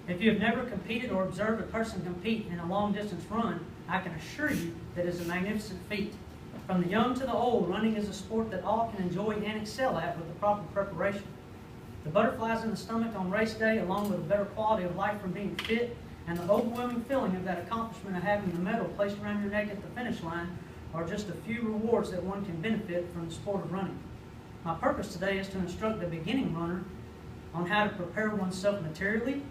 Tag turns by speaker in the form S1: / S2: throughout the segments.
S1: If you have never competed or observed a person compete in a long-distance run, I can assure you that it is a magnificent feat. From the young to the old, running is a sport that all can enjoy and excel at with the proper preparation. The butterflies in the stomach on race day, along with a better quality of life from being fit, and the overwhelming feeling of that accomplishment of having the medal placed around your neck at the finish line are just a few rewards that one can benefit from the sport of running. My purpose today is to instruct the beginning runner on how to prepare oneself materially,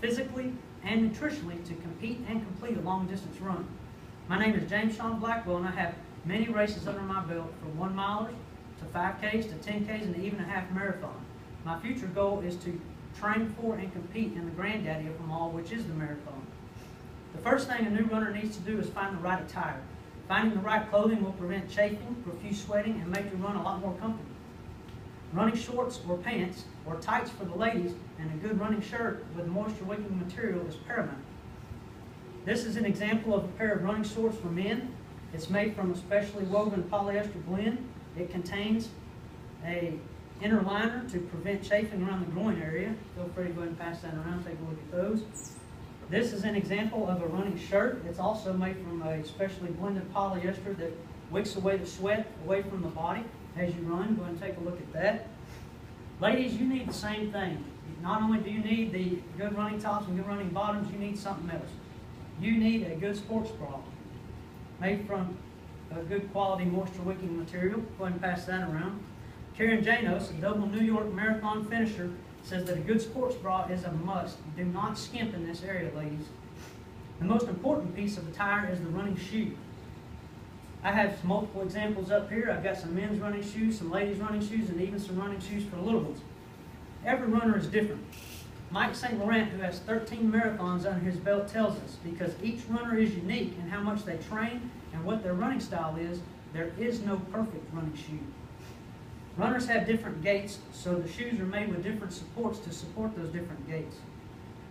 S1: physically, and nutritionally to compete and complete a long-distance run. My name is James Sean Blackwell, and I have many races under my belt, from 1 milers to 5Ks to 10Ks and even a half marathon. My future goal is to train for and compete in the granddaddy of them all, which is the marathon. The first thing a new runner needs to do is find the right attire. Finding the right clothing will prevent chafing, profuse sweating, and make your run a lot more comfortable. Running shorts or pants or tights for the ladies and a good running shirt with moisture-wicking material is paramount. This is an example of a pair of running shorts for men. It's made from a specially woven polyester blend. It contains an inner liner to prevent chafing around the groin area. Feel free to go ahead and pass that around, take a look at those. This is an example of a running shirt. It's also made from a specially blended polyester that wicks away the sweat away from the body as you run. Go ahead and take a look at that. Ladies, you need the same thing. Not only do you need the good running tops and good running bottoms, you need something else. You need a good sports bra made from a good quality moisture-wicking material. Go ahead and pass that around. Karen Janos, a double New York Marathon finisher, says that a good sports bra is a must. Do not skimp in this area, ladies. The most important piece of attire is the running shoe. I have multiple examples up here. I've got some men's running shoes, some ladies' running shoes, and even some running shoes for the little ones. Every runner is different. Mike St. Laurent, who has 13 marathons under his belt, tells us because each runner is unique in how much they train and what their running style is, there is no perfect running shoe. Runners have different gaits, so the shoes are made with different supports to support those different gaits.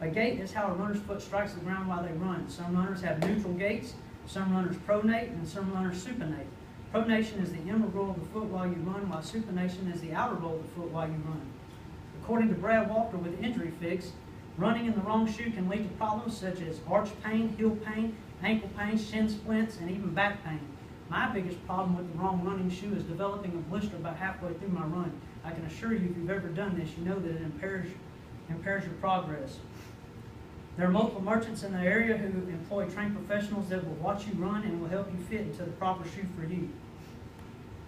S1: A gait is how a runner's foot strikes the ground while they run. Some runners have neutral gaits, some runners pronate, and some runners supinate. Pronation is the inward roll of the foot while you run, while supination is the outer roll of the foot while you run. According to Brad Walker with Injury Fix, running in the wrong shoe can lead to problems such as arch pain, heel pain, ankle pain, shin splints, and even back pain. My biggest problem with the wrong running shoe is developing a blister about halfway through my run. I can assure you, if you've ever done this, you know that it impairs your progress. There are multiple merchants in the area who employ trained professionals that will watch you run and will help you fit into the proper shoe for you.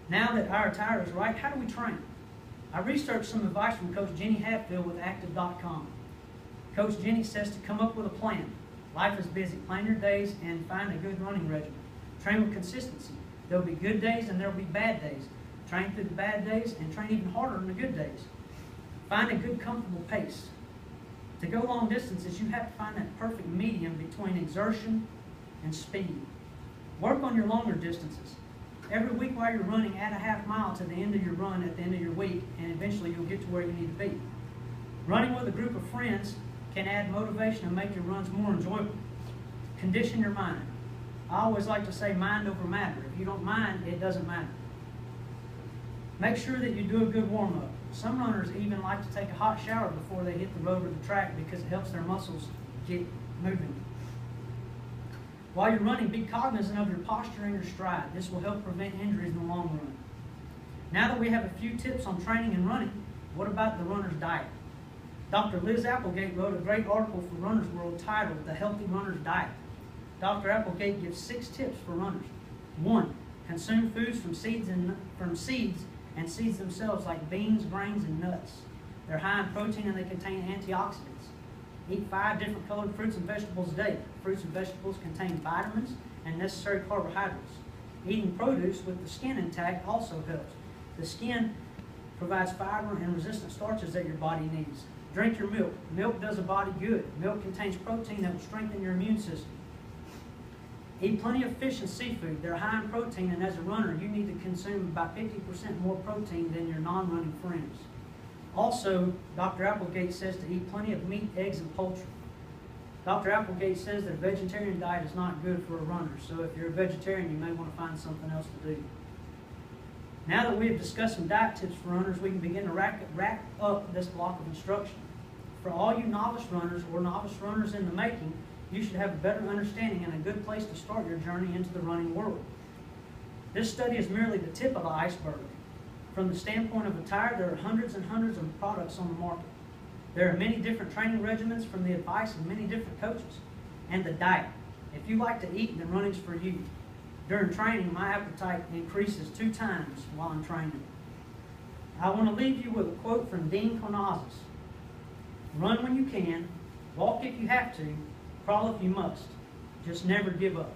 S1: Now that our attire is right, how do we train? I researched some advice from Coach Jenny Hatfield with Active.com. Coach Jenny says to come up with a plan. Life is busy. Plan your days and find a good running regimen. Train with consistency. There will be good days and there will be bad days. Train through the bad days and train even harder on the good days. Find a good, comfortable pace. To go long distances, you have to find that perfect medium between exertion and speed. Work on your longer distances. Every week while you're running, add a half mile to the end of your run at the end of your week, and eventually you'll get to where you need to be. Running with a group of friends can add motivation and make your runs more enjoyable. Condition your mind. I always like to say mind over matter. If you don't mind, it doesn't matter. Make sure that you do a good warm-up. Some runners even like to take a hot shower before they hit the road or the track because it helps their muscles get moving. While you're running, be cognizant of your posture and your stride. This will help prevent injuries in the long run. Now that we have a few tips on training and running, what about the runner's diet? Dr. Liz Applegate wrote a great article for Runner's World titled The Healthy Runner's Diet. Dr. Applegate gives 6 tips for runners. 1. Consume foods from seeds and seeds themselves like beans, grains, and nuts. They're high in protein and they contain antioxidants. Eat 5 different colored fruits and vegetables a day. Fruits and vegetables contain vitamins and necessary carbohydrates. Eating produce with the skin intact also helps. The skin provides fiber and resistant starches that your body needs. Drink your milk. Milk does a body good. Milk contains protein that will strengthen your immune system. Eat plenty of fish and seafood. They're high in protein, and as a runner, you need to consume about 50% more protein than your non-running friends. Also, Dr. Applegate says to eat plenty of meat, eggs, and poultry. Dr. Applegate says that a vegetarian diet is not good for a runner, so if you're a vegetarian, you may want to find something else to do. Now that we have discussed some diet tips for runners, we can begin to wrap up this block of instruction. For all you novice runners or novice runners in the making, you should have a better understanding and a good place to start your journey into the running world. This study is merely the tip of the iceberg. From the standpoint of attire, there are hundreds and hundreds of products on the market. There are many different training regimens from the advice of many different coaches. And the diet. If you like to eat, then running's for you. During training, my appetite increases 2 times while I'm training. I want to leave you with a quote from Dean Karnazes. Run when you can, walk if you have to, crawl if you must. Just never give up.